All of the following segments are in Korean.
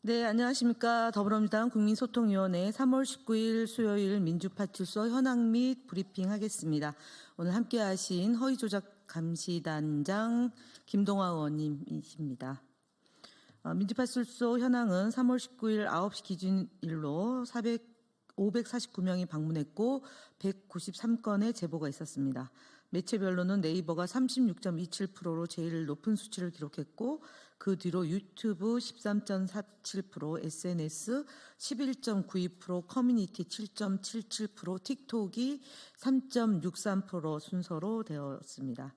네, 안녕하십니까. 더불어민주당 국민소통위원회 3월 19일 수요일 민주파출소 현황 및 브리핑 하겠습니다. 오늘 함께 하신 허위조작감시단장 김동화 의원님이십니다. 민주파출소 현황은 3월 19일 9시 기준일로 549명이 방문했고 193건의 제보가 있었습니다. 매체별로는 네이버가 36.27%로 제일 높은 수치를 기록했고 그 뒤로 유튜브 13.47%, SNS 11.92%, 커뮤니티 7.77%, 틱톡이 3.63% 순서로 되었습니다.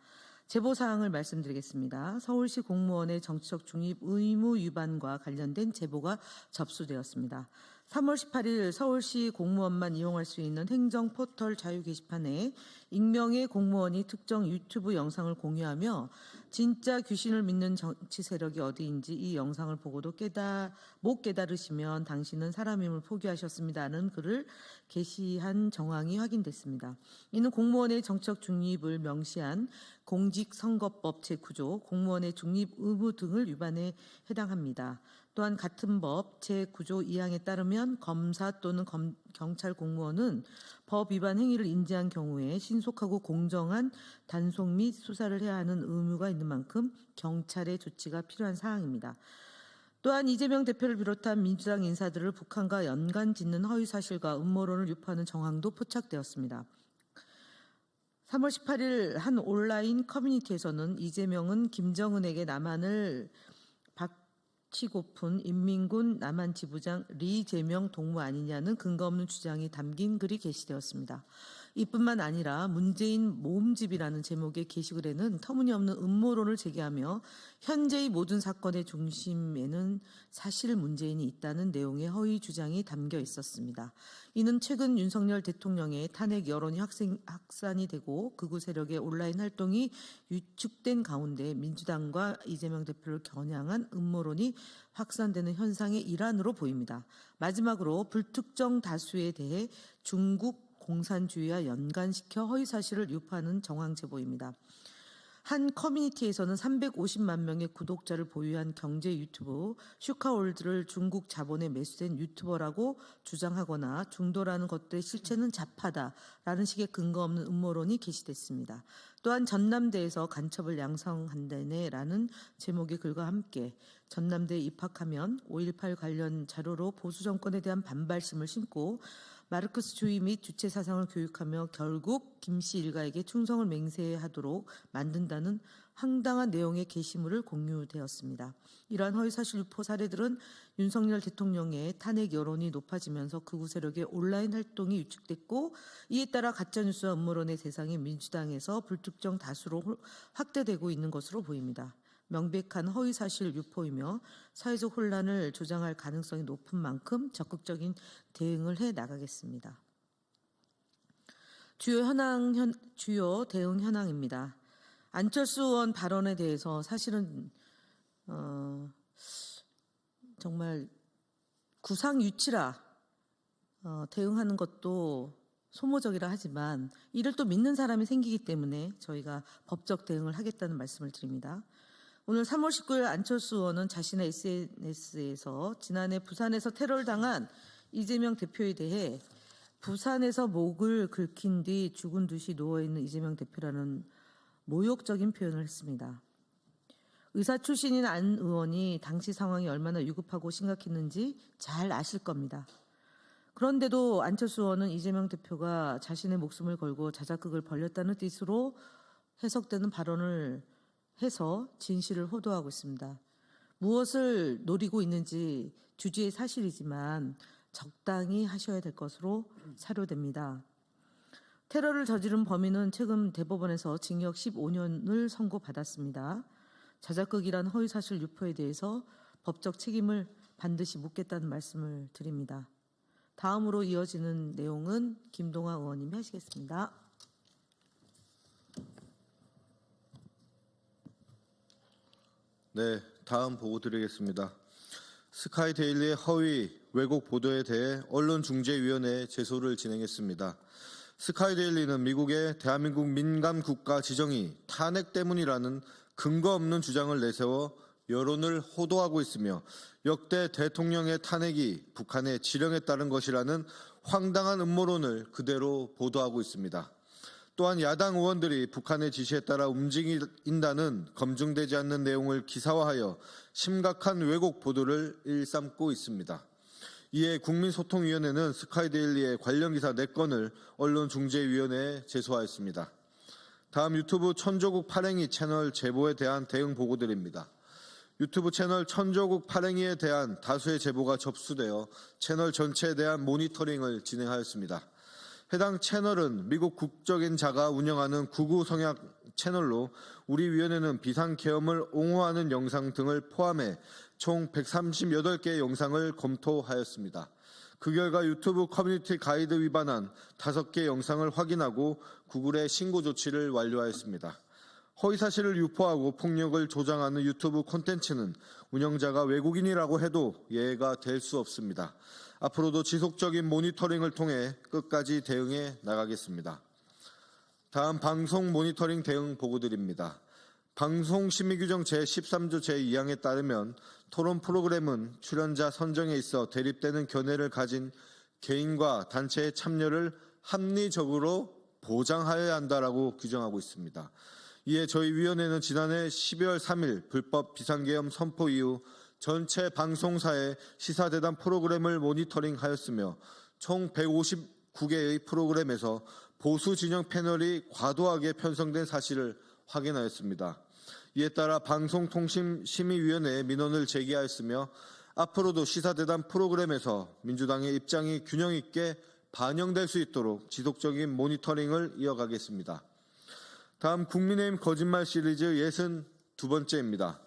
제보사항을 말씀드리겠습니다. 서울시 공무원의 정치적 중립 의무 위반과 관련된 제보가 접수되었습니다. 3월 18일 서울시 공무원만 이용할 수 있는 행정포털 자유 게시판에 익명의 공무원이 특정 유튜브 영상을 공유하며 진짜 귀신을 믿는 정치 세력이 어디인지 이 영상을 보고도 못 깨달으시면 당신은 사람임을 포기하셨습니다는 글을 게시한 정황이 확인됐습니다. 이는 공무원의 정치적 중립을 명시한 공직선거법 제9조 공무원의 중립 의무 등을 위반에 해당합니다. 또한 같은 법 제9조 2항에 따르면 검사 또는 경찰 공무원은 법 위반 행위를 인지한 경우에 신속하고 공정한 단속 및 수사를 해야 하는 의무가 있는 만큼 경찰의 조치가 필요한 사항입니다. 또한 이재명 대표를 비롯한 민주당 인사들을 북한과 연관 짓는 허위사실과 음모론을 유포하는 정황도 포착되었습니다. 3월 18일 한 온라인 커뮤니티에서는 이재명은 김정은에게 남한을 치고픈 인민군 남한 지부장 리재명 동무 아니냐는 근거 없는 주장이 담긴 글이 게시되었습니다. 이뿐만 아니라 문재인 모음집이라는 제목의 게시글에는 터무니없는 음모론을 제기하며 현재의 모든 사건의 중심에는 사실 문재인이 있다는 내용의 허위 주장이 담겨 있었습니다. 이는 최근 윤석열 대통령의 탄핵 여론이 확산이 되고 극우 세력의 온라인 활동이 위축된 가운데 민주당과 이재명 대표를 겨냥한 음모론이 확산되는 현상의 일환으로 보입니다. 마지막으로 불특정 다수에 대해 중국 공산주의와 연관시켜 허위사실을 유포하는 정황 제보입니다. 한 커뮤니티에서는 350만 명의 구독자를 보유한 경제 유튜브 슈카월드를 중국 자본에 매수된 유튜버라고 주장하거나 중도라는 것들의 실체는 자파다라는 식의 근거 없는 음모론이 게시됐습니다. 또한 전남대에서 간첩을 양성한다네라는 제목의 글과 함께 전남대에 입학하면 5.18 관련 자료로 보수 정권에 대한 반발심을 심고 마르크스주의 및 주체 사상을 교육하며 결국 김씨 일가에게 충성을 맹세하도록 만든다는 황당한 내용의 게시물을 공유되었습니다. 이러한 허위사실 유포 사례들은 윤석열 대통령의 탄핵 여론이 높아지면서 극우 세력의 온라인 활동이 위축됐고 이에 따라 가짜뉴스와 음모론의 대상이 민주당에서 불특정 다수로 확대되고 있는 것으로 보입니다. 명백한 허위사실 유포이며 사회적 혼란을 조장할 가능성이 높은 만큼 적극적인 대응을 해 나가겠습니다. 주요 대응 현황입니다. 안철수 의원 발언에 대해서 사실은 정말 구상유치라 대응하는 것도 소모적이라 하지만 이를 또 믿는 사람이 생기기 때문에 저희가 법적 대응을 하겠다는 말씀을 드립니다. 오늘 3월 19일 안철수 의원은 자신의 SNS에서 지난해 부산에서 테러를 당한 이재명 대표에 대해 부산에서 목을 긁힌 뒤 죽은 듯이 누워있는 이재명 대표라는 모욕적인 표현을 했습니다. 의사 출신인 안 의원이 당시 상황이 얼마나 위급하고 심각했는지 잘 아실 겁니다. 그런데도 안철수 의원은 이재명 대표가 자신의 목숨을 걸고 자작극을 벌였다는 뜻으로 해석되는 발언을 해서 진실을 호도하고 있습니다. 무엇을 노리고 있는지 주지의 사실이지만 적당히 하셔야 될 것으로 사료됩니다. 테러를 저지른 범인은 최근 대법원에서 징역 15년을 선고받았습니다. 자작극이란 허위사실 유포에 대해서 법적 책임을 반드시 묻겠다는 말씀을 드립니다. 다음으로 이어지는 내용은 김동화 의원님이 하시겠습니다. 네, 다음 보고 드리겠습니다. 스카이데일리의 허위 왜곡 보도에 대해 언론중재위원회에 제소를 진행했습니다. 스카이데일리는 미국의 대한민국 민감 국가 지정이 탄핵 때문이라는 근거 없는 주장을 내세워 여론을 호도하고 있으며 역대 대통령의 탄핵이 북한의 지령에 따른 것이라는 황당한 음모론을 그대로 보도하고 있습니다. 또한 야당 의원들이 북한의 지시에 따라 움직인다는 검증되지 않는 내용을 기사화하여 심각한 왜곡 보도를 일삼고 있습니다. 이에 국민소통위원회는 스카이데일리의 관련 기사 4건을 언론중재위원회에 제소하였습니다. 다음 유튜브 천조국 팔행이 채널 제보에 대한 대응 보고드립니다. 유튜브 채널 천조국 팔행이에 대한 다수의 제보가 접수되어 채널 전체에 대한 모니터링을 진행하였습니다. 해당 채널은 미국 국적인 자가 운영하는 구구 성향 채널로 우리 위원회는 비상계엄을 옹호하는 영상 등을 포함해 총 138개의 영상을 검토하였습니다. 그 결과 유튜브 커뮤니티 가이드 위반한 5개 영상을 확인하고 구글에 신고 조치를 완료하였습니다. 허위사실을 유포하고 폭력을 조장하는 유튜브 콘텐츠는 운영자가 외국인이라고 해도 예외가 될 수 없습니다. 앞으로도 지속적인 모니터링을 통해 끝까지 대응해 나가겠습니다. 다음 방송 모니터링 대응 보고드립니다. 방송심의규정 제13조 제2항에 따르면 토론 프로그램은 출연자 선정에 있어 대립되는 견해를 가진 개인과 단체의 참여를 합리적으로 보장하여야 한다라고 규정하고 있습니다. 이에 저희 위원회는 지난해 12월 3일 불법 비상계엄 선포 이후 전체 방송사의 시사대담 프로그램을 모니터링하였으며 총 159개의 프로그램에서 보수 진영 패널이 과도하게 편성된 사실을 확인하였습니다. 이에 따라 방송통신심의위원회에 민원을 제기하였으며 앞으로도 시사대담 프로그램에서 민주당의 입장이 균형 있게 반영될 수 있도록 지속적인 모니터링을 이어가겠습니다. 다음 국민의힘 거짓말 시리즈 62번째입니다.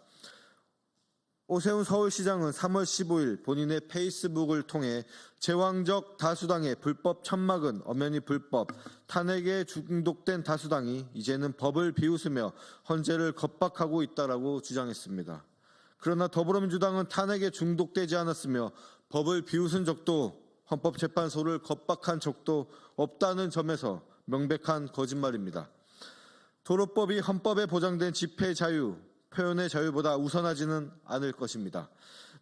오세훈 서울시장은 3월 15일 본인의 페이스북을 통해 제왕적 다수당의 불법 천막은 엄연히 불법, 탄핵에 중독된 다수당이 이제는 법을 비웃으며 헌재를 겁박하고 있다라고 주장했습니다. 그러나 더불어민주당은 탄핵에 중독되지 않았으며 법을 비웃은 적도 헌법재판소를 겁박한 적도 없다는 점에서 명백한 거짓말입니다. 도로법이 헌법에 보장된 집회 자유, 표현의 자유보다 우선하지는 않을 것입니다.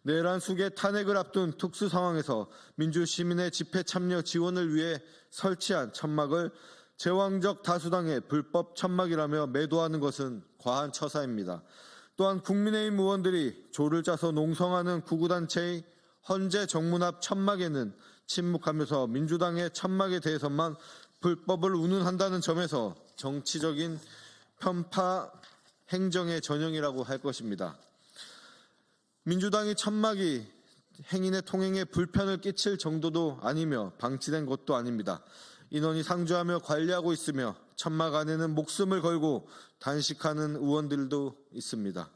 내란 수개 탄핵을 앞둔 특수 상황에서 민주시민의 집회 참여 지원을 위해 설치한 천막을 제왕적 다수당의 불법 천막이라며 매도하는 것은 과한 처사입니다. 또한 국민의힘 의원들이 조를 짜서 농성하는 구구단체의 헌재 정문 앞 천막에는 침묵하면서 민주당의 천막에 대해서만 불법을 운운한다는 점에서 정치적인 편파 행정의 전형이라고 할 것입니다. 민주당이 천막이 행인의 통행에 불편을 끼칠 정도도 아니며 방치된 것도 아닙니다. 인원이 상주하며 관리하고 있으며 천막 안에는 목숨을 걸고 단식하는 의원들도 있습니다.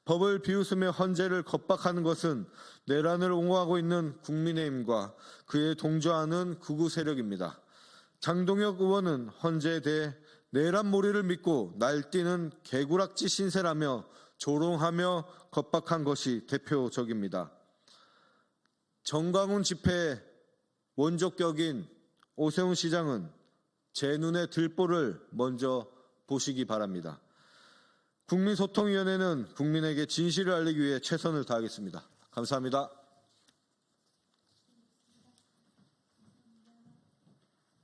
법을 비웃으며 헌재를 겁박하는 것은 내란을 옹호하고 있는 국민의힘과 그에 동조하는 극우 세력입니다. 장동혁 의원은 헌재에 대해 내란몰이를 믿고 날뛰는 개구락지 신세라며 조롱하며 겁박한 것이 대표적입니다. 정광훈 집회의 원조격인 오세훈 시장은 제 눈에 들보를 먼저 보시기 바랍니다. 국민소통위원회는 국민에게 진실을 알리기 위해 최선을 다하겠습니다. 감사합니다.